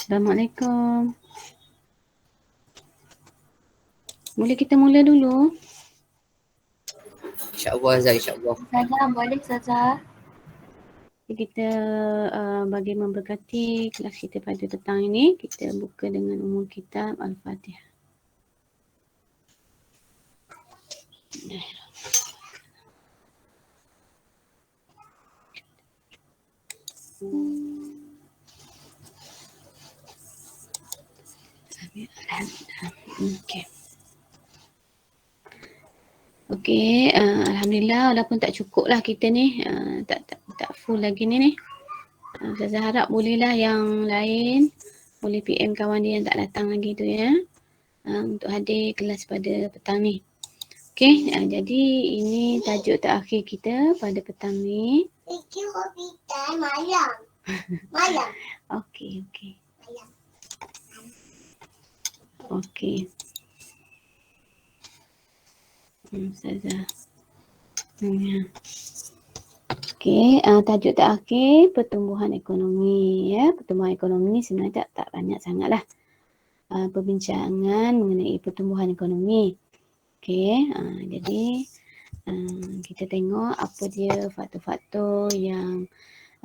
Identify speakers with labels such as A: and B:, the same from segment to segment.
A: Assalamualaikum. Boleh kita mula dulu?
B: InsyaAllah Azhar, insyaAllah.
C: Ustazah, boleh Ustazah?
A: Kita bagi memberkati kelas kita pada petang ini, kita buka dengan umul kitab Al-Fatihah. Okey. Okey, alhamdulillah walaupun tak cukup lah kita ni, tak full lagi ni. Ustazah harap bolehlah yang lain boleh PM kawan dia yang tak datang lagi tu ya, untuk hadir kelas pada petang ni. Okey, jadi ini tajuk terakhir kita pada petang ni. Malam. Malam. Okey. Malam. Okey. Ustazah. Okey, tajuk terakhir pertumbuhan ekonomi ya. Pertumbuhan ekonomi ni sebenarnya tak banyak sangatlah perbincangan mengenai pertumbuhan ekonomi. Okey, jadi kita tengok apa dia faktor-faktor yang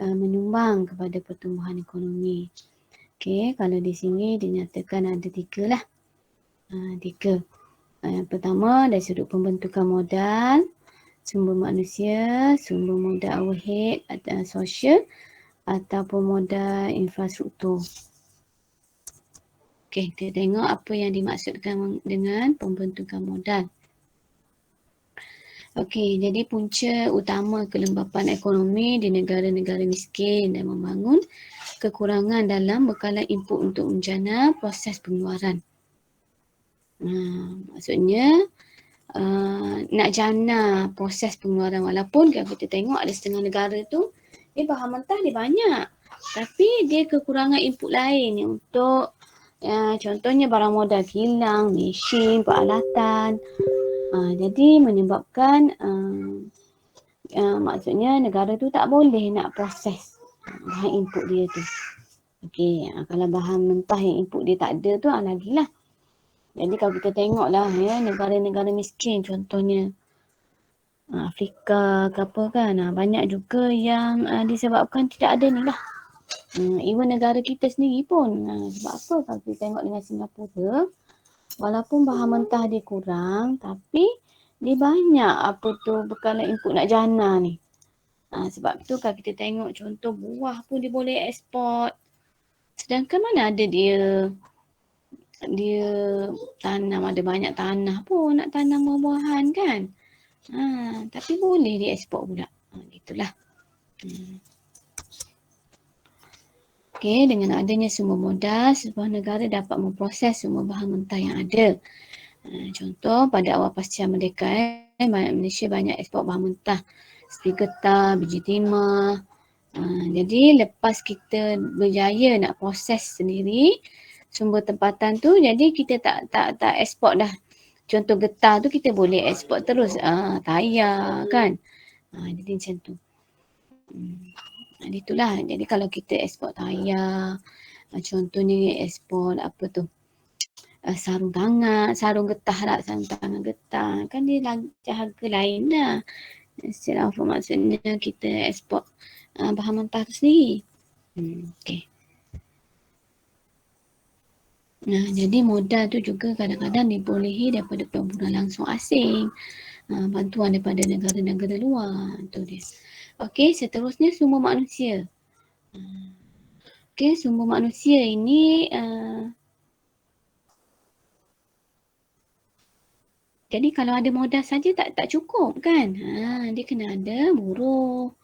A: menyumbang kepada pertumbuhan ekonomi. Okey, kalau di sini dinyatakan ada 3 lah. 3. Yang pertama dari sudut pembentukan modal, sumber manusia, sumber modal overhead atau sosial ataupun modal infrastruktur. Okey, kita tengok apa yang dimaksudkan dengan pembentukan modal. Okey, jadi punca utama kelembapan ekonomi di negara-negara miskin dan membangun kekurangan dalam bekalan input untuk menjana proses pengeluaran. Maksudnya nak jana proses pengeluaran, walaupun kalau kita tengok ada setengah negara tu dia bahan mentah dia banyak tapi dia kekurangan input lain untuk contohnya barang modal kilang, mesin, peralatan. Jadi menyebabkan maksudnya negara tu tak boleh nak proses bahan input dia tu. Okey, kalau bahan mentah yang input dia tak ada tu lagilah. Jadi kalau kita tengoklah ya, negara-negara miskin contohnya Afrika ke apa kan, banyak juga yang disebabkan tidak ada ni lah. Even negara kita sendiri pun, sebab apa kalau kita tengok dengan Singapura, walaupun bahan mentah dia kurang tapi dia banyak apa tu bekalan input nak jana ni. Sebab tu kalau kita tengok contoh buah pun dia boleh eksport. Sedangkan mana ada dia tanam, ada banyak tanah pun nak tanam buah-buahan kan. Tapi boleh dia eksport pula. Gitulah. Okey, dengan adanya sumber modal, sebuah negara dapat memproses semua bahan mentah yang ada. Contoh pada awal pasca merdeka, Malaysia banyak ekspor bahan mentah seperti getah, biji timah. Jadi lepas kita berjaya nak proses sendiri sumber tempatan tu, jadi kita tak ekspor dah. Contoh getah tu kita boleh ekspor terus, tayar kan. Jadi macam tu. Itulah. Jadi kalau kita ekspor tayar, contohnya ekspor apa tu, sarung tangan, sarung getah lah, sarung tangan getah. Kan dia harga lain dah. Secara maksudnya kita ekspor bahan mentah tu sendiri. Okey. Jadi modal tu juga kadang-kadang dibolehi daripada pembunuh langsung asing, bantuan daripada negara-negara luar, tu dia. Okey, seterusnya sumber manusia. Okey, sumber manusia ini jadi kalau ada modal saja tak cukup kan. Dia kena ada buruh.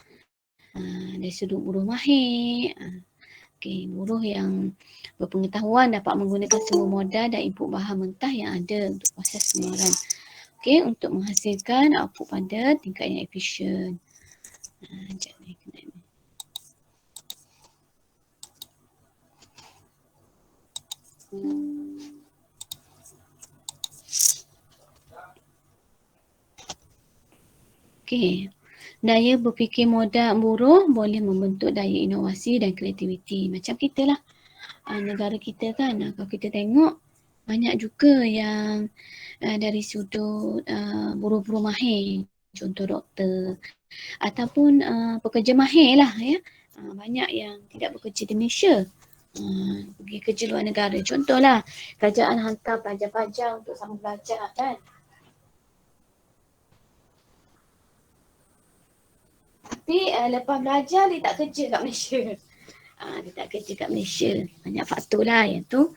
A: Dari sudut buruh mahir. Okey, buruh yang berpengetahuan dapat menggunakan semua modal dan input bahan mentah yang ada untuk proses pengeluaran. Okey, untuk menghasilkan output pada tingkat yang efisien. Okey. Daya berfikir modal buruh boleh membentuk daya inovasi dan kreativiti. Macam kita lah. negara kita kan. Kalau kita tengok banyak juga yang dari sudut buruh-buruh mahir, contoh doktor ataupun pekerja mahir lah ya. Banyak yang tidak bekerja di Malaysia, pergi kerja luar negara. Contohlah kerajaan hantar pelajar-pelajar untuk sama belajar kan. Tapi lepas belajar dia tak kerja kat Malaysia. Dia tak kerja kat Malaysia. Banyak faktor lah yang tu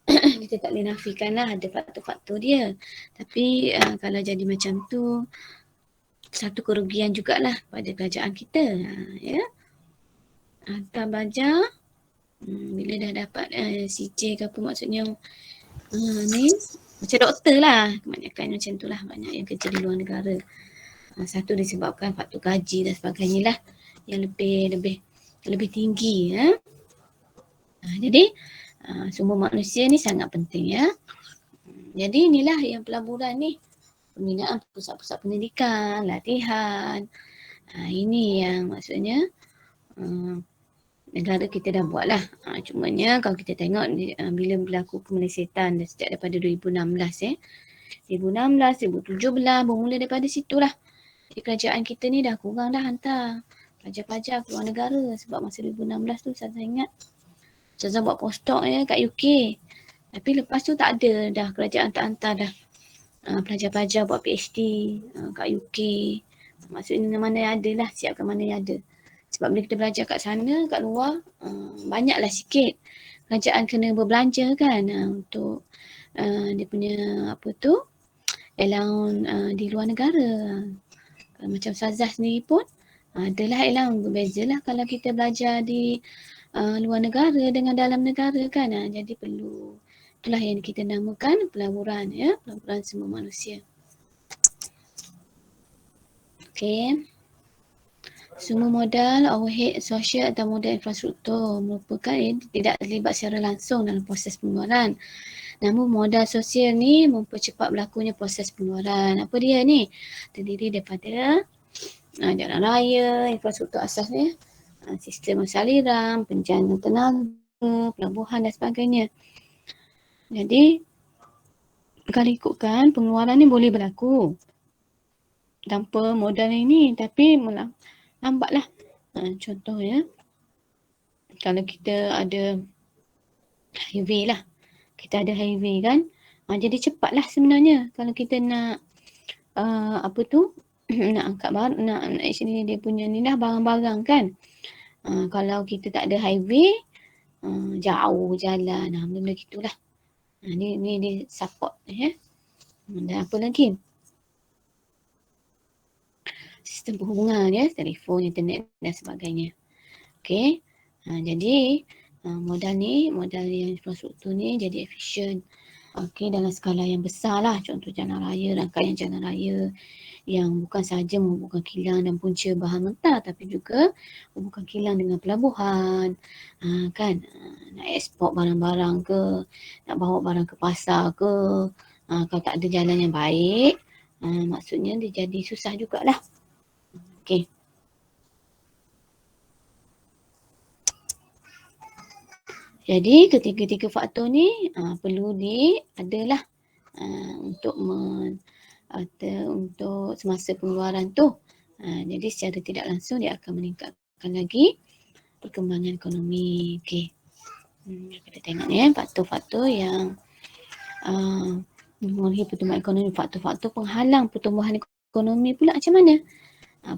A: kita tak boleh nafikan lah, ada faktor-faktor dia. Tapi kalau jadi macam tu, satu kerugian jugalah pada kerajaan kita. Ya. Hantar belajar, bila dah dapat CJ ke apa maksudnya ni, macam doktor lah. Kebanyakan macam tu lah, banyak yang kerja di luar negara. Satu disebabkan faktor gaji dan sebagainya lah yang lebih tinggi. Ya. Jadi sumber manusia ni sangat penting ya. Jadi inilah yang pelaburan ni, pembinaan pusat-pusat pendidikan, latihan. Ini yang maksudnya negara kita dah buat lah. Cumanya kalau kita tengok bila berlaku kemelesetan sejak daripada 2016 2016, 2017 bermula daripada situlah. Jadi kerajaan kita ni dah kurang dah hantar pelajar-pelajar ke luar negara sebab masa 2016 tu saya ingat Ustazah buat postdoc ya kat UK. Tapi lepas tu tak ada dah, kerajaan tak hantar dah pelajar-pelajar buat PhD kat UK. Maksudnya mana yang ada lah, siapkan mana yang ada. Sebab bila kita belajar kat sana, kat luar, banyaklah sikit. Kerajaan kena berbelanja kan untuk dia punya apa tu, allowance di luar negara. Macam Ustazah sendiri pun adalah allowance, berbeza lah kalau kita belajar di luar negara dengan dalam negara kan. Jadi perlu, itulah yang kita namakan pelaburan ya, pelaburan sumber manusia. Okey. Sumber modal, overhead sosial atau modal infrastruktur merupakan tidak terlibat secara langsung dalam proses pengeluaran. Namun modal sosial ni mempercepat berlakunya proses pengeluaran. Apa dia ni? Terdiri daripada jalan raya, infrastruktur asasnya, sistem saliran, penjana tenaga, pelabuhan dan sebagainya. Jadi kalau ikutkan pengeluaran ni boleh berlaku tanpa modal ini, tapi lambatlah. Contoh ya, kalau kita ada highway lah, kita ada highway kan, jadi cepatlah sebenarnya kalau kita nak apa tu nak angkat barang, nak actually dia punya ni lah barang-barang kan. Kalau kita tak ada highway, jauh jalan, benda-benda gitulah. Ni dia support ya. Dan apa lagi? Sistem perhubungan ya, telefon, internet dan sebagainya. Okey. Jadi modal yang infrastruktur ni jadi efisien. Okey, dalam skala yang besar lah. Contoh jalan raya, rangkaian jalan raya yang bukan sahaja menghubungkan kilang dan punca bahan mentah, tapi juga menghubungkan kilang dengan pelabuhan, kan, nak ekspor barang-barang ke, nak bawa barang ke pasar ke, kalau tak ada jalan yang baik, maksudnya dia jadi susah jugalah. Okey. Jadi ketiga-tiga faktor ni perlu adalah untuk untuk semasa pengeluaran tu. Jadi secara tidak langsung dia akan meningkatkan lagi perkembangan ekonomi. Okey. Kita tengok ya faktor-faktor yang mempengaruhi pertumbuhan ekonomi, faktor-faktor penghalang pertumbuhan ekonomi pula macam mana?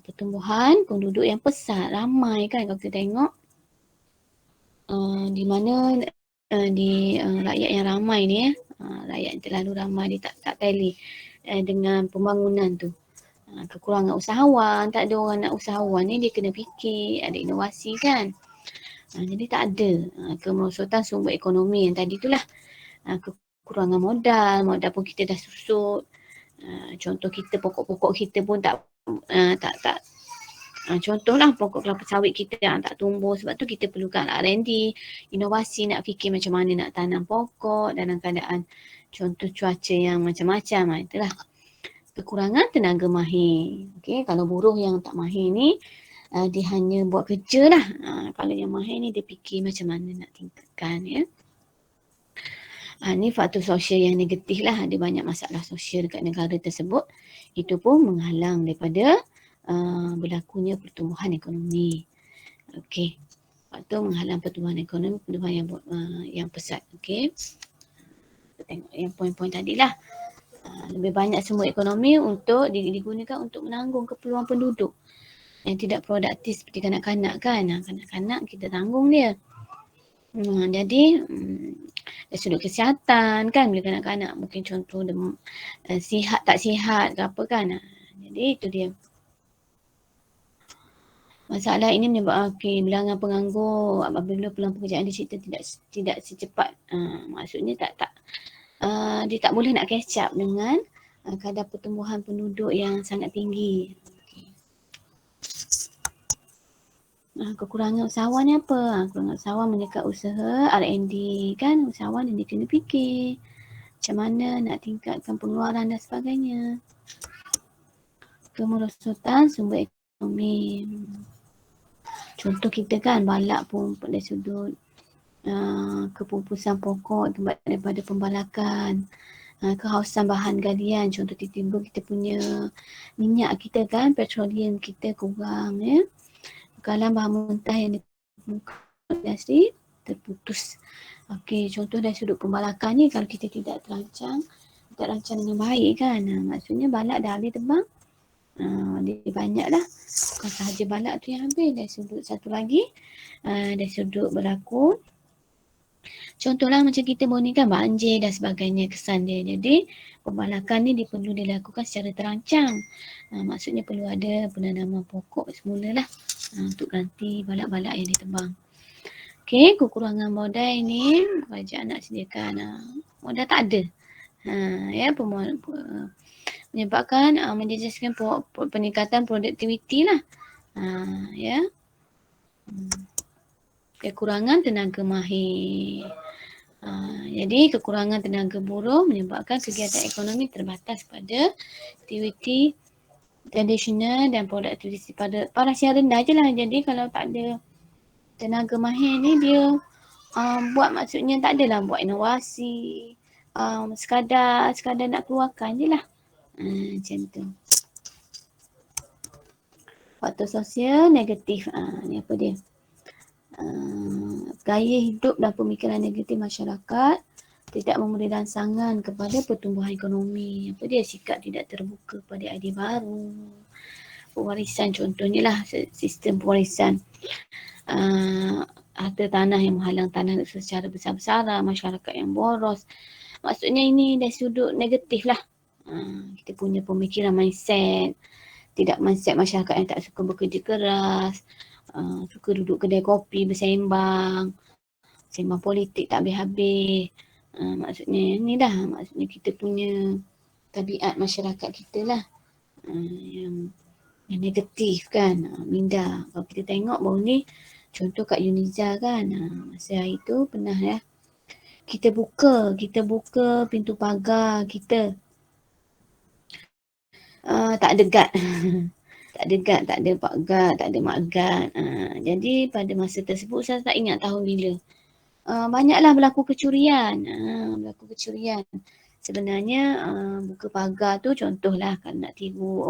A: Pertumbuhan penduduk yang pesat, ramai kan kalau kita tengok. Di mana di rakyat yang ramai ni rakyat yang terlalu ramai dia tak tally dengan pembangunan tu. Kekurangan usahawan, tak ada orang nak usahawan ni, dia kena fikir, ada inovasi kan. Jadi tak ada kemerosotan sumber ekonomi yang tadi itulah. Kekurangan modal pun kita dah susut. Contoh kita, pokok-pokok kita pun tak contohlah pokok kelapa sawit kita tak tumbuh, sebab tu kita perlukan R&D, inovasi, nak fikir macam mana nak tanam pokok dalam keadaan contoh cuaca yang macam-macam. Itulah kekurangan tenaga mahir. Okey, kalau buruh yang tak mahir ni Dia hanya buat kerja lah. Kalau yang mahir ni dia fikir macam mana nak tingkatkan ya. Ni faktor sosial yang negatif lah. Ada banyak masalah sosial dekat negara tersebut. Itu pun menghalang daripada berlakunya pertumbuhan ekonomi. Okey. Faktor menghalang pertumbuhan ekonomi, pertumbuhan yang pesat. Okey. Kita tengok yang poin-poin tadilah. Lebih banyak sumber ekonomi untuk digunakan untuk menanggung keperluan penduduk yang tidak produktif seperti kanak-kanak kan. Kanak-kanak kita tanggung dia. Jadi dari sudut kesihatan kan, bila kanak-kanak mungkin contoh sihat tak sihat ke apa kan. Jadi itu dia. Masalah ini menyebabkan bilangan penganggur apabila peluang pekerjaan dicipta tidak secepat. Maksudnya dia tak boleh nak catch up dengan kadar pertumbuhan penduduk yang sangat tinggi. Kekurangan usahawan ni apa? Kekurangan usahawan mendekat usaha R&D kan. Usahawan dia kena fikir macam mana nak tingkatkan pengeluaran dan sebagainya. Kemerosotan sumber ekonomi. Contoh kita kan balak pun dari sudut kepumpusan pokok daripada pembalakan. Kehausan bahan galian. Contoh tiba-tiba kita punya minyak kita kan, petroleum kita kurang ya. Bekalan bahan mentah yang ditemukan industri terputus. Okey, contoh dari sudut pembalakan ni kalau kita tidak rancang dengan baik kan. Maksudnya balak dah habis tebang. Dia banyak dah. Bukan sahaja balak tu yang habis. Dari sudut satu lagi, dari sudut berlaku. Contohlah macam kita baru ni kan banjir dan sebagainya kesan dia. Jadi pembalakan ni perlu dilakukan secara terancang. Maksudnya perlu ada penanaman pokok semula lah untuk ganti balak-balak yang ditebang. Okey, kekurangan modal ini kerajaan nak sediakan modal tak ada. Ya, menyebabkan menjejaskan peningkatan produktiviti lah. Ya. Kekurangan tenaga mahir. Jadi kekurangan tenaga buruh menyebabkan kegiatan ekonomi terbatas pada aktiviti tradisional dan produktiviti pada yang rendah je lah. Jadi kalau tak ada tenaga mahir ni dia buat maksudnya tak adalah buat inovasi. Sekadar nak keluarkan je lah. Macam tu. Faktor sosial negatif. Ni apa dia? Gaya hidup dan pemikiran negatif masyarakat tidak memberi rangsangan kepada pertumbuhan ekonomi. Apa dia? Sikap tidak terbuka pada idea baru. Pewarisan contohnya lah, sistem pewarisan. Harta tanah yang menghalang tanah secara besar-besaran, masyarakat yang boros. Maksudnya ini dari sudut negatif lah. Kita punya pemikiran mindset. Tidak mindset masyarakat yang tak suka bekerja keras. Suka duduk kedai kopi bersembang politik tak habis-habis. Maksudnya ni dah, maksudnya kita punya tabiat masyarakat kita lah yang negatif kan. Minda. Kalau kita tengok baru ni contoh kat Yuniza kan, masa hari tu pernah ya kita buka pintu pagar kita, tak ada guard. Tak ada guard, tak ada pak guard, tak ada mak guard. Jadi pada masa tersebut saya tak ingat tahun bila. Banyaklah berlaku kecurian. Sebenarnya buka pagar tu contohlah kalau nak tiru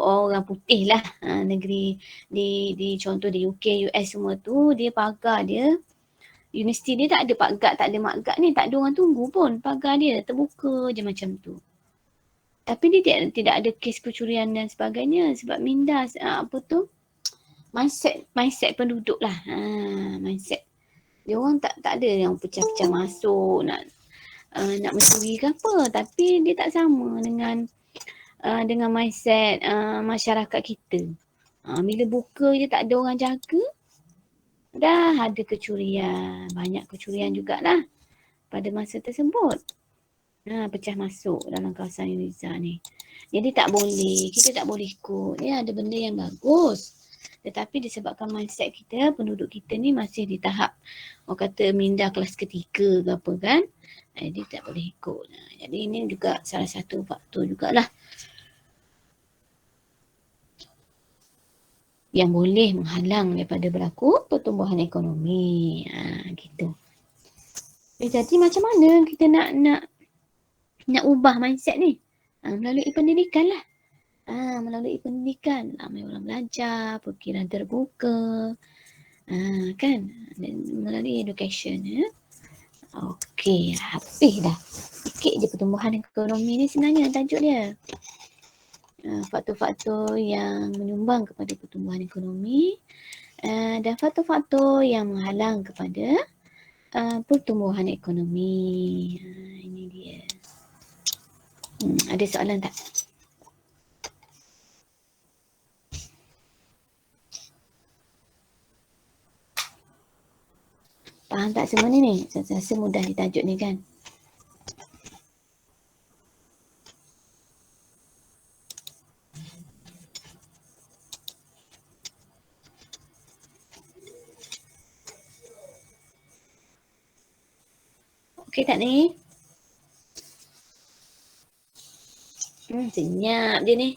A: orang putih lah. Negeri di contoh di UK, US semua tu dia pagar dia. Universiti dia tak ada pak guard, tak ada mak guard ni, tak ada orang tunggu pun. Pagar dia terbuka je macam tu. Tapi dia tidak ada kes kecurian dan sebagainya sebab minda mindset penduduk lah. Mindset. Dia orang tak ada yang pecah-pecah masuk nak mencuri ke apa, tapi dia tak sama dengan mindset masyarakat kita. Bila buka je tak ada orang jaga, dah ada kecurian, banyak kecurian jugalah pada masa tersebut. Pecah masuk dalam kawasan Yuniza ni. Jadi kita tak boleh ikut. Ada benda yang bagus. Tetapi disebabkan mindset kita, penduduk kita ni masih di tahap orang kata minda kelas ketiga ke apa kan. Jadi tak boleh ikut. Jadi ini juga salah satu faktor jugalah. yang boleh menghalang daripada berlaku pertumbuhan ekonomi. Gitu. Jadi macam mana kita nak ubah mindset ni? Melalui pendidikan lah. Melalui pendidikan, ramai orang belajar, fikiran terbuka, kan? Melalui education, ya. Okey, habis dah. Sikit je pertumbuhan ekonomi ni sebenarnya tajuk dia. Faktor-faktor yang menyumbang kepada pertumbuhan ekonomi dan faktor-faktor yang menghalang kepada pertumbuhan ekonomi. Ini dia. Ada soalan tak? Faham tak semua ni? Saya rasa mudah ditajuk ni kan? Okey tak ni? Senyap je ni.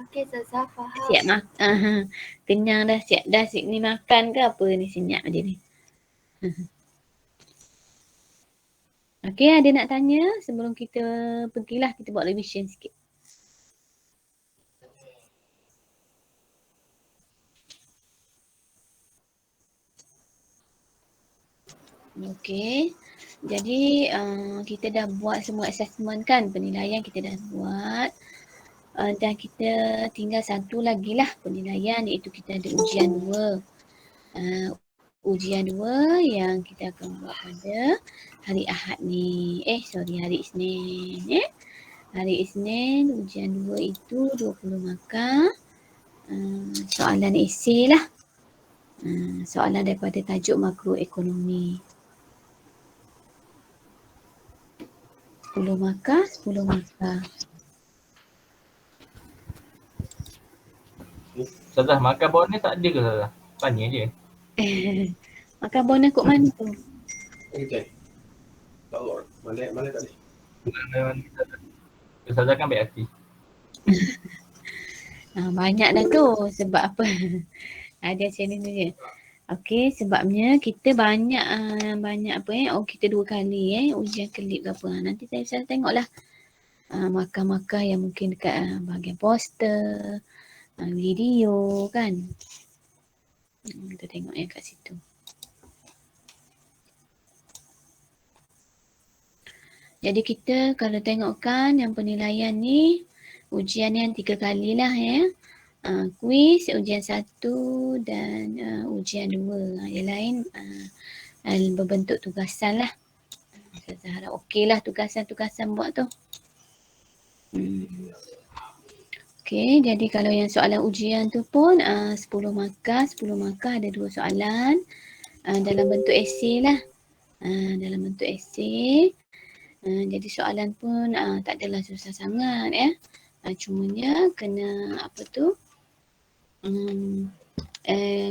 B: Okey, Ustazah faham.
A: Siap kenyang dah, siap dah ni makan ke apa ni, senyap je ni. Okey, ada nak tanya sebelum kita pergilah, kita buat revision sikit. Okey. Jadi kita dah buat semua assessment kan, penilaian kita dah buat. Dan kita tinggal satu lagi lah penilaian, iaitu kita ada ujian 2. Ujian 2 yang kita akan buat pada hari Ahad ni. Hari Isnin. Hari Isnin ujian 2 itu 20 markah. Soalan esei lah. Soalan daripada tajuk makroekonomi. 10 markah, 10 markah.
C: Ustazah, makan bonus tak ada ke Ustazah? Tanya je.
A: Makan bonus kot mana tu?
D: Okay. Allah, mana tadi?
C: Ustazah kan baik hati.
A: Banyak dah tu. Sebab apa? Ada macam ni je. Okey, sebabnya kita banyak apa kita 2 kali ujian kelip ke apa. Nanti saya tengoklah markah-markah yang mungkin dekat bahagian poster, video kan. Kita tengok yang kat situ. Jadi kita kalau tengokkan yang penilaian ni, ujian yang 3 kali lah kuis, ujian 1 dan ujian 2. Yang lain berbentuk tugasan lah. Saya harap okey lah tugasan buat tu. Okey, jadi kalau yang soalan ujian tu pun 10 markah ada 2 soalan dalam bentuk esei lah. Dalam bentuk esei. Jadi soalan pun tak adalah susah sangat cumanya kena apa tu?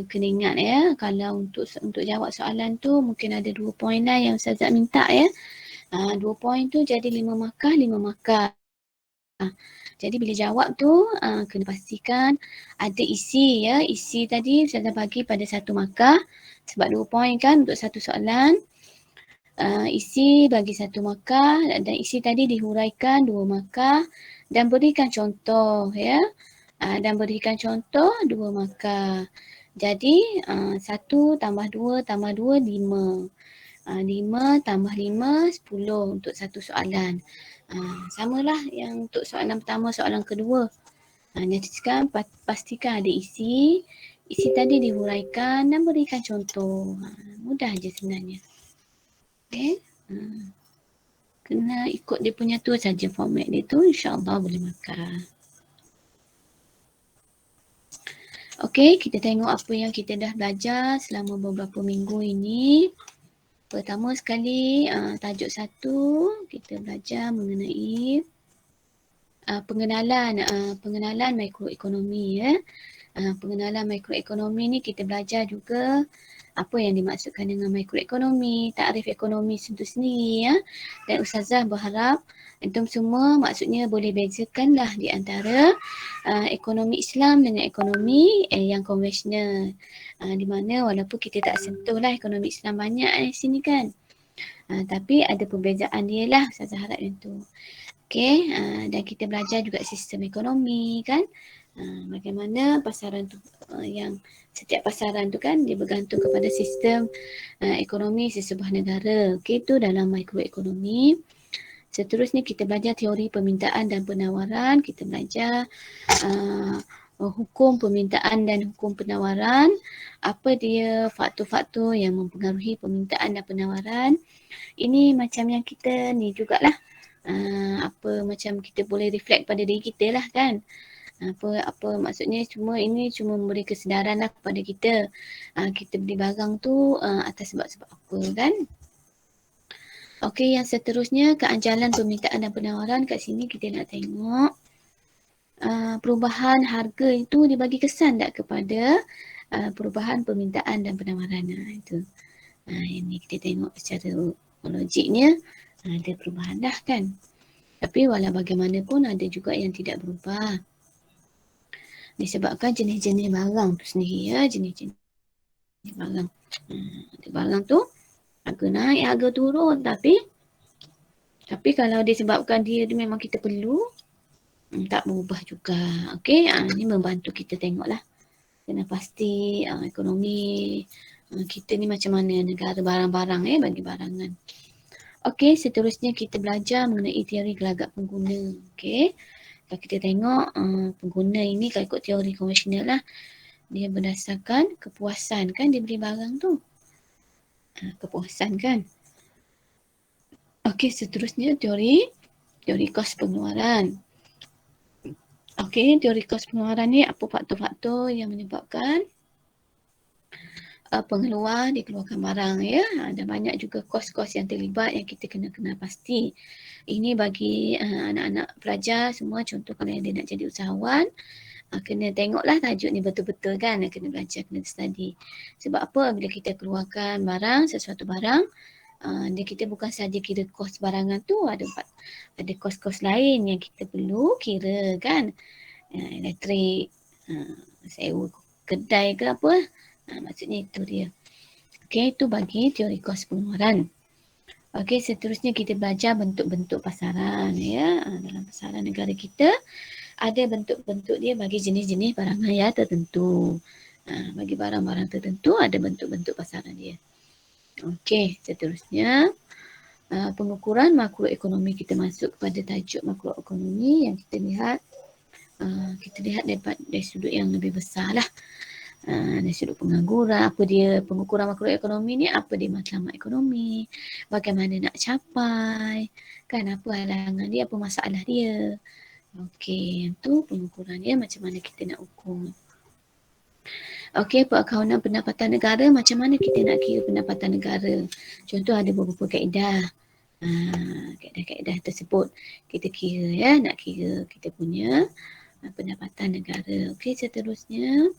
A: Kena ingat kalau untuk jawab soalan tu mungkin ada 2 poin lah yang Ustazah minta 2 poin tu jadi 5 markah. Jadi bila jawab tu kena pastikan ada isi Isi tadi Ustazah bagi pada 1 markah sebab 2 poin kan untuk satu soalan. Isi bagi 1 markah dan isi tadi dihuraikan 2 markah dan berikan contoh dan berikan contoh 2 markah. Jadi 1 tambah 2 tambah 2 5. 5 tambah 5 10 untuk satu soalan. Samalah yang untuk soalan pertama, soalan kedua. Jadi sekarang pastikan ada isi tadi dihuraikan dan berikan contoh. Mudah je sebenarnya. Okay. Kena ikut dia punya tu saja format dia tu, insyaAllah boleh makan. Okey, kita tengok apa yang kita dah belajar selama beberapa minggu ini. Pertama sekali, tajuk 1, kita belajar mengenai pengenalan makroekonomi pengenalan makroekonomi ni kita belajar juga apa yang dimaksudkan dengan makroekonomi, takrif ekonomi itu sendiri ya. Dan Ustazah berharap antum semua maksudnya boleh bezakanlah di antara ekonomi Islam dengan ekonomi yang konvensional. Di mana walaupun kita tak sentuhlah ekonomi Islam banyak di sini kan. Tapi ada perbezaan dia lah, Ustazah harap yang tu. Okey, dan kita belajar juga sistem ekonomi kan. Bagaimana pasaran tu yang setiap pasaran tu kan dia bergantung kepada sistem ekonomi sesebuah negara. Okey, itu dalam makroekonomi. Seterusnya kita belajar teori permintaan dan penawaran. Kita belajar hukum permintaan dan hukum penawaran. Apa dia faktor-faktor yang mempengaruhi permintaan dan penawaran. Ini macam yang kita ni jugalah. Apa macam kita boleh reflect pada diri kita lah kan. Apa maksudnya ini cuma memberi kesedaran lah kepada kita. Kita beli barang tu atas sebab-sebab apa kan. Okey, yang seterusnya keanjalan permintaan dan penawaran. Kat sini kita nak tengok perubahan harga itu dibagi kesan tak kepada perubahan permintaan dan penawaran. Itu. Ini kita tengok secara logiknya ada perubahan dah kan. Tapi walau bagaimanapun ada juga yang tidak berubah. Disebabkan jenis-jenis barang tu sendiri ya, jenis-jenis barang. Ada barang tu harga naik, harga turun tapi kalau disebabkan dia memang kita perlu, tak berubah juga. Okey, ini membantu kita tengoklah. Kena pasti ekonomi kita ni macam mana negara barang-barang bagi barangan. Okey, seterusnya kita belajar mengenai teori gelagak pengguna. Okey. Kalau kita tengok pengguna ini kalau ikut teori konvensional lah, dia berdasarkan kepuasan kan dia beli barang tu. Kepuasan kan. Okey, seterusnya teori kos pengeluaran. Okey, teori kos pengeluaran ni apa faktor-faktor yang menyebabkan pengeluar dikeluarkan barang ya. Ada banyak juga kos-kos yang terlibat yang kita kena pasti. Ini bagi anak-anak pelajar semua, contoh kalau dia nak jadi usahawan, kena tengoklah tajuk ni betul-betul kan, kena belajar, kena study. Sebab apa bila kita keluarkan barang, sesuatu barang, dia kita bukan saja kira kos barangan tu, ada kos-kos lain yang kita perlu kira kan. Elektrik, sewa kedai ke apa. Maksudnya itu dia. Okey, itu bagi teori kos pengeluaran. Okey, seterusnya kita belajar bentuk-bentuk pasaran ya. Dalam pasaran negara kita ada bentuk-bentuk dia bagi jenis-jenis barangan ya tertentu. Bagi barang-barang tertentu ada bentuk-bentuk pasaran dia. Okey, seterusnya pengukuran makroekonomi, kita masuk kepada tajuk makroekonomi yang kita lihat dari sudut yang lebih besar lah. Dari sudut pengangguran, apa dia pengukuran makroekonomi ni, apa dia matlamat ekonomi, bagaimana nak capai, kan apa halangan dia, apa masalah dia. Okey, yang tu pengukuran dia macam mana kita nak ukur. Okey, perakaunan pendapatan negara, macam mana kita nak kira pendapatan negara. Contoh ada beberapa kaedah. Kaedah-kaedah tersebut kita kira ya, nak kira kita punya pendapatan negara. Okey, seterusnya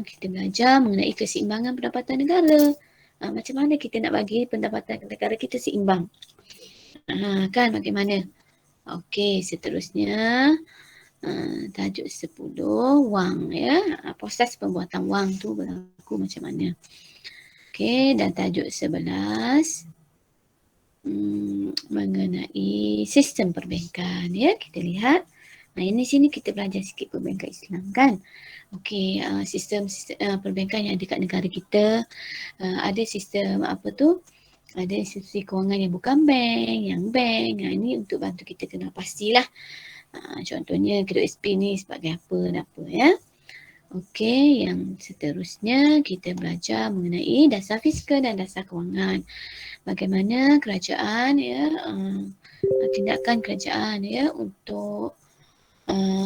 A: kita belajar mengenai keseimbangan pendapatan negara. Macam mana kita nak bagi pendapatan negara kita seimbang. Kan bagaimana? Okey, seterusnya tajuk 10 wang ya. Proses pembuatan wang tu berlaku macam mana. Okey, dan tajuk 11 mengenai sistem perbankan ya. Kita lihat. Ini sini kita belajar sikit perbankan Islam kan. Okey, sistem perbankan yang ada kat negara kita, ada sistem apa tu? Ada institusi kewangan yang bukan bank, yang bank. Ini untuk bantu kita kena pastilah. Contohnya KWSP ni sebagai apa dan apa ya. Okey, yang seterusnya kita belajar mengenai dasar fiskal dan dasar kewangan. Bagaimana kerajaan ya, tindakan kerajaan ya untuk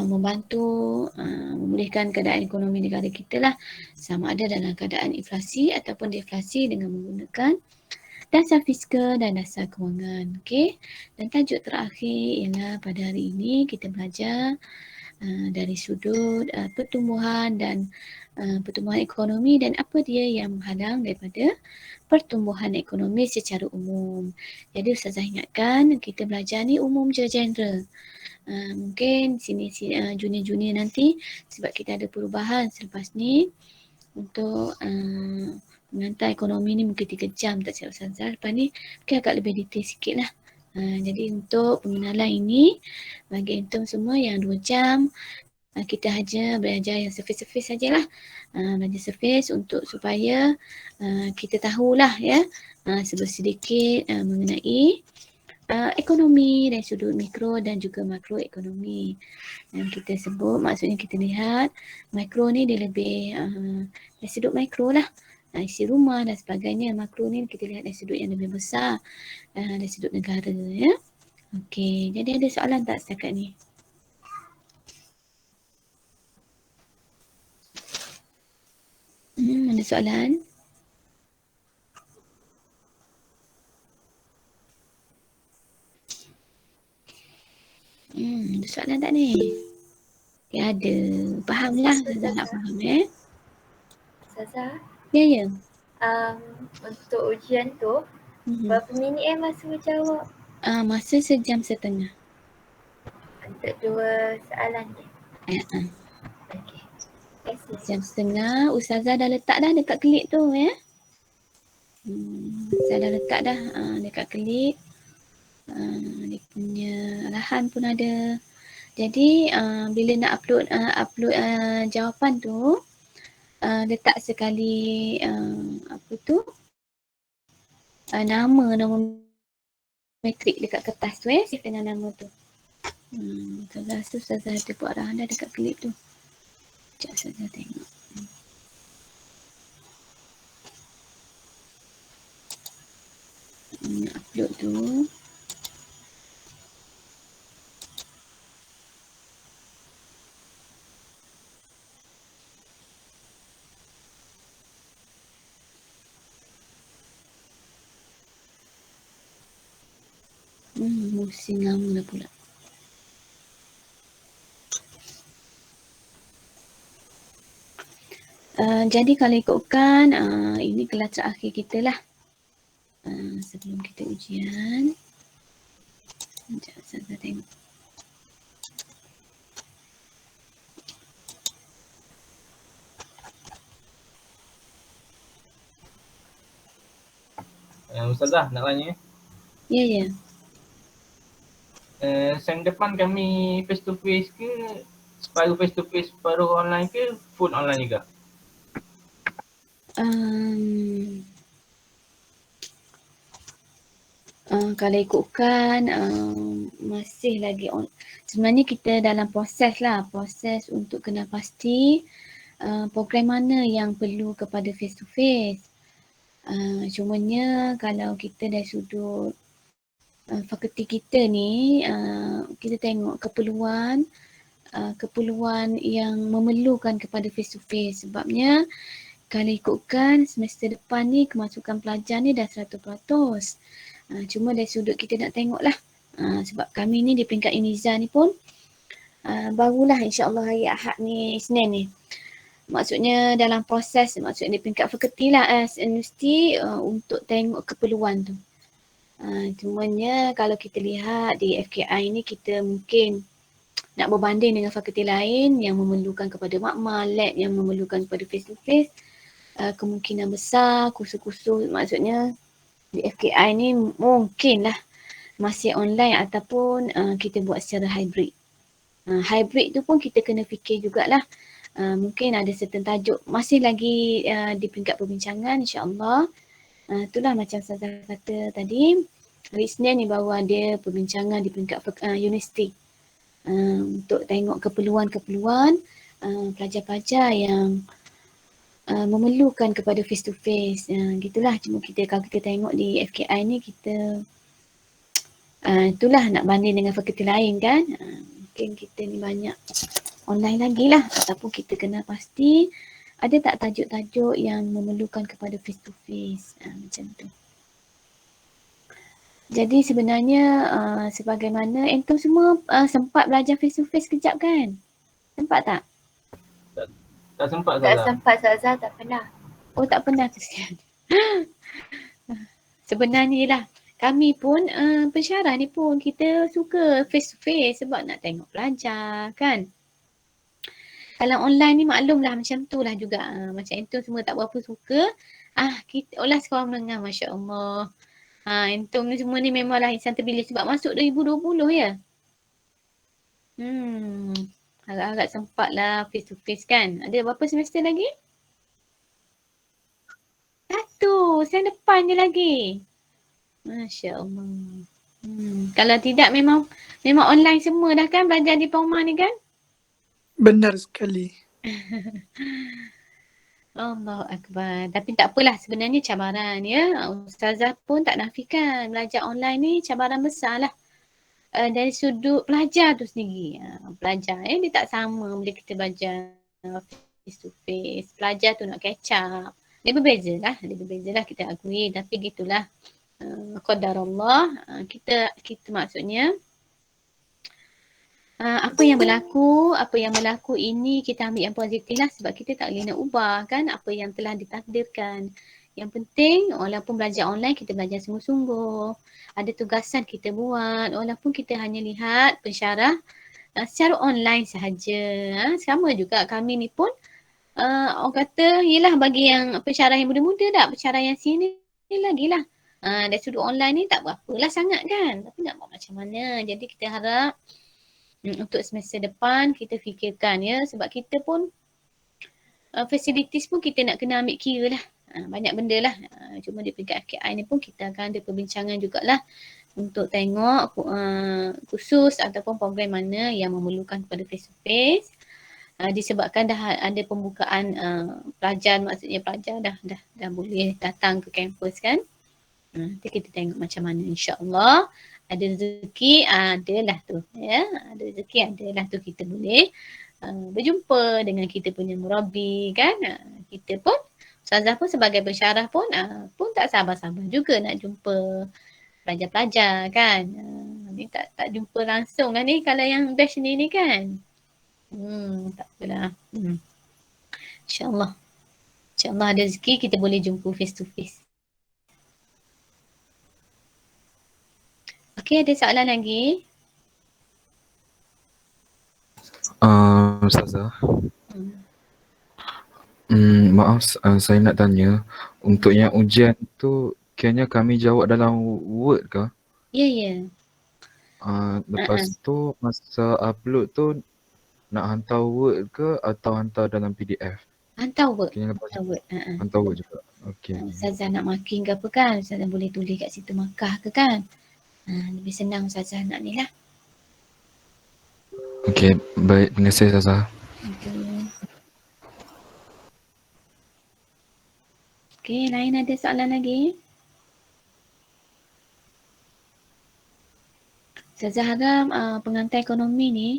A: membantu memulihkan keadaan ekonomi negara kita lah, sama ada dalam keadaan inflasi ataupun deflasi dengan menggunakan dasar fiskal dan dasar kewangan. Okey, dan tajuk terakhir ialah pada hari ini kita belajar dari sudut pertumbuhan dan pertumbuhan ekonomi dan apa dia yang menghalang daripada pertumbuhan ekonomi secara umum. Jadi Ustazah ingatkan kita belajar ni umum je, general. Mungkin sini junior-junior nanti sebab kita ada perubahan selepas ni untuk mengantar ekonomi ni mungkin 3 jam tak silap Ustazah. Lepas ni mungkin agak lebih detail sikit lah. Jadi untuk pengenalan ini bagi antum semua yang 2 jam kita hanya belajar yang surface-surface sajalah. Belajar surface untuk supaya kita tahulah ya sedikit mengenai ekonomi dari sudut mikro dan juga makro ekonomi. Yang kita sebut maksudnya kita lihat mikro ni dia lebih dari sudut mikro lah. Isi rumah dan sebagainya. Makro ni kita lihat dari sudut yang lebih besar dari sudut negara ya. Okey, jadi ada soalan tak setakat ni? Ada soalan? Ada soalan tak ni? Okay, ada. Faham lah. Ustazah nak faham
B: Ustazah,
A: Ya.
B: untuk ujian tu, berapa minit masa menjawab?
A: Masa 1.5 jam.
B: Untuk 2 soalan je. Okey. Terima kasih.
A: 1.5 jam. Ustazah dah letak dah dekat klik tu ya. Saya dah letak dah dekat klik. Dia punya arahan pun ada. Jadi bila nak upload jawapan tu letak sekali apa tu nama metrik dekat kertas tu save dengan nama tu. Ustazah ada buat arahan dah dekat klik tu. Sekejap Ustazah tengok. Upload tu. Musim lama dah pula. Jadi kalau ikutkan ini kelas terakhir kita lah sebelum kita ujian. Sekejap saya tengok.
C: Ustazah nak tanya.
A: Ya.
C: Sem depan kami face to face ke separuh face to face separuh online ke full online juga?
A: Kalau ikutkan masih lagi sebenarnya kita dalam proses untuk kena pasti program mana yang perlu kepada face to face. Cumanya kalau kita dari sudut fakulti kita ni kita tengok keperluan yang memerlukan kepada face to face. Sebabnya kalau ikutkan semester depan ni kemasukan pelajar ni dah 100%. Cuma dari sudut kita nak tengok lah. Sebab kami ni di peringkat Uniza ni pun barulah insyaAllah hari Ahad ni, Isnin ni. Maksudnya dalam proses, maksudnya di peringkat fakulti lah universiti untuk tengok keperluan tu. Cumanya kalau kita lihat di FKI ni kita mungkin nak berbanding dengan fakulti lain yang memerlukan kepada makmal, lab yang memerlukan kepada face to face, kemungkinan besar kursus-kursus maksudnya di FKI ni mungkinlah masih online ataupun kita buat secara hybrid. Hybrid tu pun kita kena fikir jugalah. Mungkin ada certain tajuk masih lagi di peringkat perbincangan insyaAllah. Itulah macam saya kata tadi, hari Isnin ni baru ada perbincangan di peringkat universiti untuk tengok keperluan pelajar-pelajar yang memerlukan kepada face to face. Gitulah, cuma kalau kita tengok di FKI ni kita itulah nak banding dengan fakulti lain kan. Mungkin kita ni banyak online lagi lah ataupun kita kena pasti ada tak tajuk-tajuk yang memerlukan kepada face to face macam tu. Jadi sebenarnya sebagaimana antum semua sempat belajar face to face kejap kan? Sempat tak?
C: Tak sempat
B: Tak
C: Ustazah.
B: sempat Ustazah, tak pernah.
A: Oh tak pernah kesian. Sebenarnya lah kami pun pensyarah ni pun kita suka face to face sebab nak tengok pelajar kan. Kalau online ni maklumlah macam tu lah juga. Macam Anton semua tak berapa suka. Kita olah sekolah menengah, Masya Allah. Anton ni semua ni memanglah insan terpilih sebab masuk 2020 ya. Agak-agak sempat lah face to face kan. Ada berapa semester lagi? 1. Sen depan je lagi. Masya Allah. Kalau tidak memang online semua dah kan belajar di Pongma ni kan?
E: Benar sekali.
A: Allahu Akbar. Tapi tak apalah sebenarnya cabaran ya. Ustazah pun tak nafikan belajar online ni cabaran besar lah. Dari sudut pelajar tu sendiri. Pelajar dia tak sama bila kita belajar face to face. Pelajar tu nak catch up. Dia berbeza lah kita akui. Tapi gitulah. Qadarullah. Kita maksudnya apa yang berlaku ini kita ambil yang positif lah sebab kita tak boleh nak ubah kan apa yang telah ditakdirkan. Yang penting walaupun belajar online kita belajar sungguh-sungguh. Ada tugasan kita buat walaupun kita hanya lihat pensyarah secara online sahaja. Sama juga kami ni pun orang kata yelah bagi yang pensyarah yang muda-muda tak, pensyarah yang senior ni lagilah. Dari sudut online ni tak berapalah sangat kan. Tapi nak buat macam mana. Jadi kita harap untuk semester depan kita fikirkan ya sebab kita pun facilities pun kita nak kena ambil kira lah. Banyak benda lah. Cuma di peringkat FKI ni pun kita akan ada perbincangan jugalah untuk tengok khusus ataupun program mana yang memerlukan kepada face to face. Disebabkan dah ada pembukaan pelajar, maksudnya pelajar dah boleh datang ke kampus kan. Nanti kita tengok macam mana insya-Allah. Ada rezeki adalah tu ya. Ada rezeki adalah tu kita boleh berjumpa dengan kita punya murabi kan. Kita pun Ustazah pun sebagai pensyarah pun tak sabar-sabar juga nak jumpa pelajar-pelajar kan. Ni tak jumpa langsung kan ni kalau yang batch ni kan. Tak apalah. InsyaAllah. InsyaAllah ada rezeki kita boleh jumpa face to face. Okey, ada soalan lagi?
F: Ustazah. Maaf, saya nak tanya. Untuk yang ujian tu, kiranya kami jawab dalam Word ke?
A: Ya.
F: Lepas tu, masa upload tu, nak hantar Word ke atau hantar dalam PDF?
A: Hantar Word.
F: Hantar Word. Hantar Word juga. Okey.
A: Ustazah nak marking ke apa kan? Ustazah boleh tulis kat situ markah ke kan? Lebih senang Ustazah nak ni lah.
F: Okey, baik. Terima kasih Ustazah.
A: Okey, lain ada soalan lagi? Ustazah harap pengantar ekonomi ni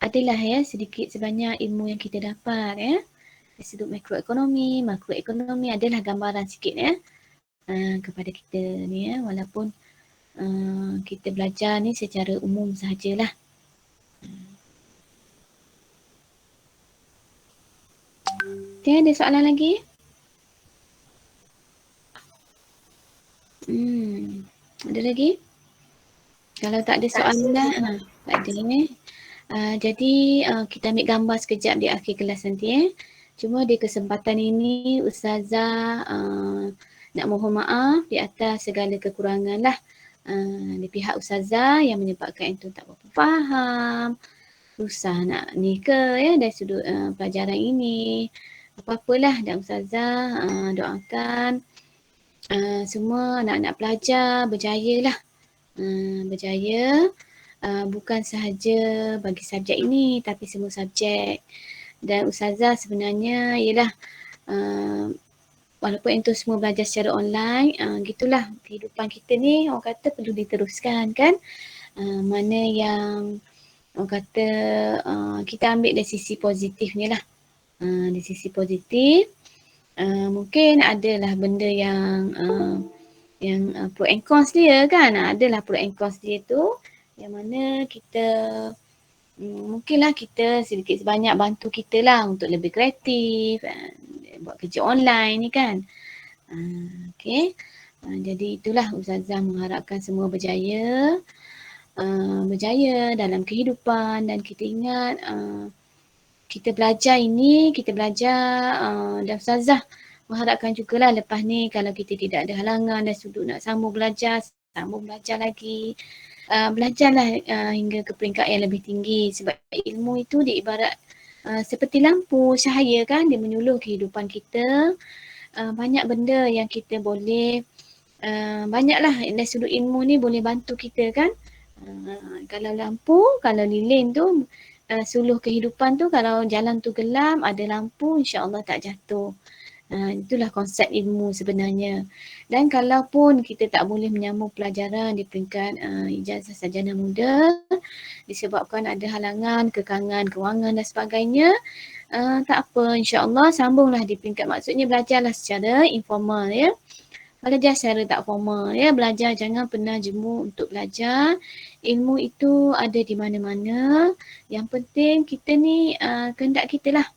A: adalah ya sedikit sebanyak ilmu yang kita dapat ya. Dari sudut makroekonomi, makroekonomi adalah gambaran sikit ya kepada kita ni ya, walaupun kita belajar ni secara umum sahajalah. Okay, ada soalan lagi? Ada lagi? Kalau tak ada soalan dah, tak ada ni. Jadi kita ambil gambar sekejap di akhir kelas nanti. Cuma di kesempatan ini Ustazah nak mohon maaf di atas segala kekurangan lah. Di pihak Ustazah yang menyebabkan Anton tak berapa faham. Susah nak ni ke ya dari sudut pelajaran ini. Apa-apalah dan Ustazah doakan semua anak-anak pelajar berjaya lah. Berjaya bukan sahaja bagi subjek ini tapi semua subjek. Dan Ustazah sebenarnya ialah walaupun itu semua belajar secara online, gitulah kehidupan kita ni orang kata perlu diteruskan kan. Mana yang orang kata kita ambil dari sisi positifnya lah. Dari sisi positif mungkin adalah benda yang pro and cons dia kan. Adalah pro and cons dia tu yang mana kita mungkinlah kita sedikit sebanyak bantu kita lah untuk lebih kreatif, buat kerja online ni kan. Okey. Jadi itulah Ustazah mengharapkan semua berjaya dalam kehidupan, dan kita ingat kita belajar dan Ustazah mengharapkan jugalah lepas ni kalau kita tidak ada halangan dan sudut nak sambung belajar lagi. Belajarlah hingga ke peringkat yang lebih tinggi, sebab ilmu itu dia ibarat seperti lampu cahaya kan, dia menyuluh kehidupan kita. Banyak benda yang kita boleh banyaklah dari sudut ilmu ni boleh bantu kita kan. Kalau lampu, kalau lilin tu suluh kehidupan tu, kalau jalan tu gelap ada lampu, insya-Allah tak jatuh. Itulah konsep ilmu sebenarnya. Dan kalaupun kita tak boleh menyambung pelajaran di peringkat ijazah sarjana muda disebabkan ada halangan, kekangan kewangan dan sebagainya, tak apa, insya-Allah sambunglah di peringkat, maksudnya belajarlah secara informal ya. Belajar secara tak formal ya, belajar jangan pernah jemu untuk belajar. Ilmu itu ada di mana-mana. Yang penting kita ni kehendak kita lah.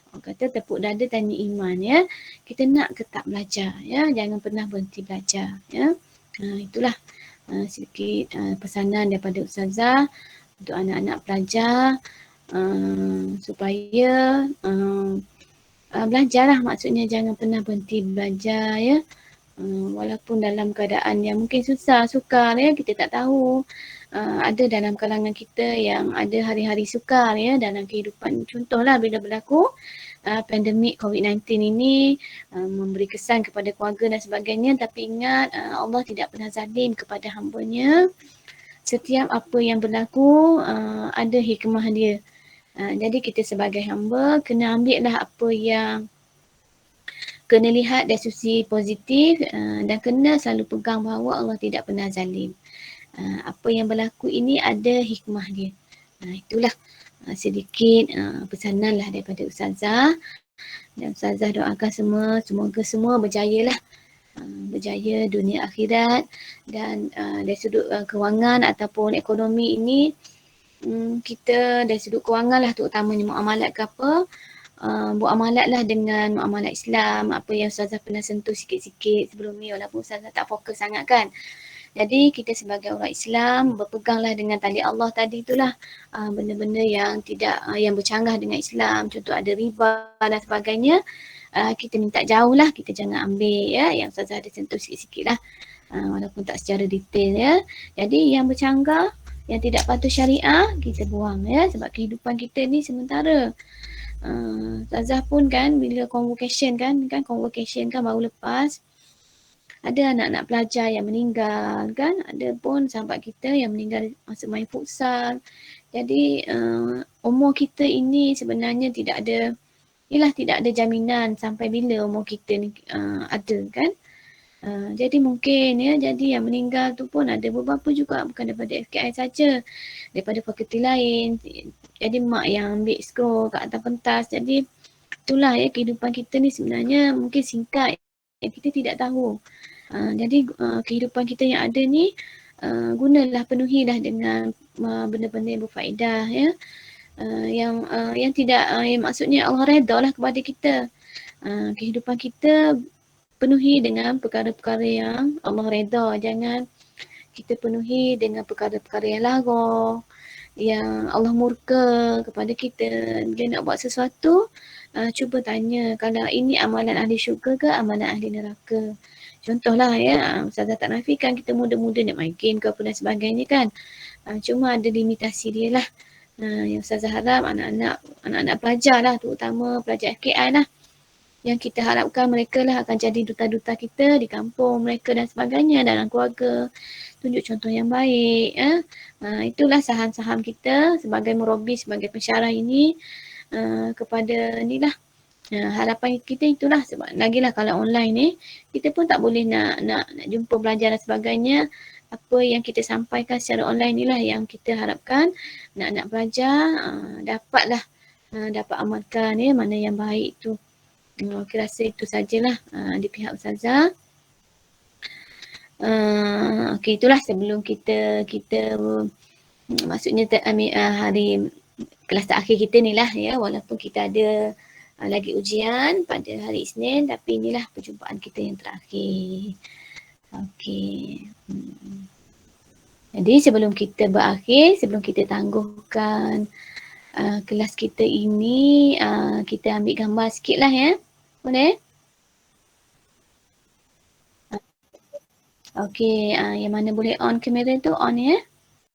A: Orang kata tepuk dada tanya iman ya. Kita nak ke tak belajar ya, jangan pernah berhenti belajar ya. Itulah sedikit pesanan daripada Ustazah untuk anak-anak pelajar supaya belajarlah, maksudnya jangan pernah berhenti belajar ya. Walaupun dalam keadaan yang mungkin susah, sukar ya, kita tak tahu. Ada dalam kalangan kita yang ada hari-hari sukar ya dalam kehidupan. Contohlah bila berlaku pandemik COVID-19 ini memberi kesan kepada keluarga dan sebagainya, tapi ingat Allah tidak pernah zalim kepada hamba-Nya. Setiap apa yang berlaku ada hikmah dia. Jadi kita sebagai hamba kena ambil lah apa yang kena lihat dari sisi positif dan kena selalu pegang bahawa Allah tidak pernah zalim. Apa yang berlaku ini ada hikmah dia. Itulah sedikit pesanan lah daripada Ustazah. Dan Ustazah doakan semoga semua berjaya lah. Berjaya dunia akhirat, dan dari sudut kewangan ataupun ekonomi ini, kita dari sudut kewangan lah terutamanya muamalat ke apa, buat amalat lah dengan muamalat Islam, apa yang Ustazah pernah sentuh sikit-sikit sebelum ni walaupun Ustazah tak fokus sangat kan. Jadi kita sebagai orang Islam berpeganglah dengan tali Allah tadi itulah, benda-benda yang tidak yang bercanggah dengan Islam, contoh ada riba dan sebagainya, kita minta jauh lah, kita jangan ambil ya, yang Ustazah ada sentuh sikit-sikit lah walaupun tak secara detail ya. Jadi yang bercanggah, yang tidak patuh syariah kita buang ya, sebab kehidupan kita ni sementara. Ustazah pun kan bila convocation kan baru lepas, ada anak-anak pelajar yang meninggal kan, ada pun sahabat kita yang meninggal masa main futsal. Jadi umur kita ini sebenarnya tidak ada jaminan sampai bila umur kita ni ada kan. Jadi mungkin ya, jadi yang meninggal tu pun ada beberapa juga bukan daripada FKI saja, daripada fakulti lain. Jadi mak yang ambil skor kat atas pentas. Jadi itulah ya, kehidupan kita ni sebenarnya mungkin singkat, kita tidak tahu. Jadi kehidupan kita yang ada ni gunalah, penuhilah dengan benda-benda yang berfaedah ya. Yang tidak maksudnya Allah redha lah kepada kita. Kehidupan kita penuhi dengan perkara-perkara yang Allah redha. Jangan kita penuhi dengan perkara-perkara yang lara, yang Allah murka kepada kita. Dia nak buat sesuatu, cuba tanya kalau ini amalan ahli syurga ke amalan ahli neraka. Contohlah ya, Ustazah tak nafikan kita muda-muda nak main game ke apa dan sebagainya kan. Cuma ada limitasi dia lah. Yang Ustazah harap anak-anak pelajar lah, terutama pelajar FKI lah, yang kita harapkan mereka lah akan jadi duta-duta kita di kampung mereka dan sebagainya, dalam keluarga. Tunjuk contoh yang baik. Itulah saham-saham kita sebagai murabi, sebagai pensyarah ini kepada ni lah. Harapan kita itulah, sebab lagilah kalau online ni kita pun tak boleh nak jumpa belajar dan sebagainya. Apa yang kita sampaikan secara online inilah yang kita harapkan nak belajar dapat amalkan ya, mana yang baik tu. Aku rasa itu sajalah di pihak Ustazah. Okey, itulah sebelum kita Maksudnya hari kelas terakhir kita ni lah ya, walaupun kita ada lagi ujian pada hari Isnin, tapi inilah perjumpaan kita yang terakhir. Okey. Jadi sebelum kita berakhir, sebelum kita tangguhkan kelas kita ini, kita ambil gambar sikit lah ya. Boleh? Okey, yang mana boleh on kamera tu on ya.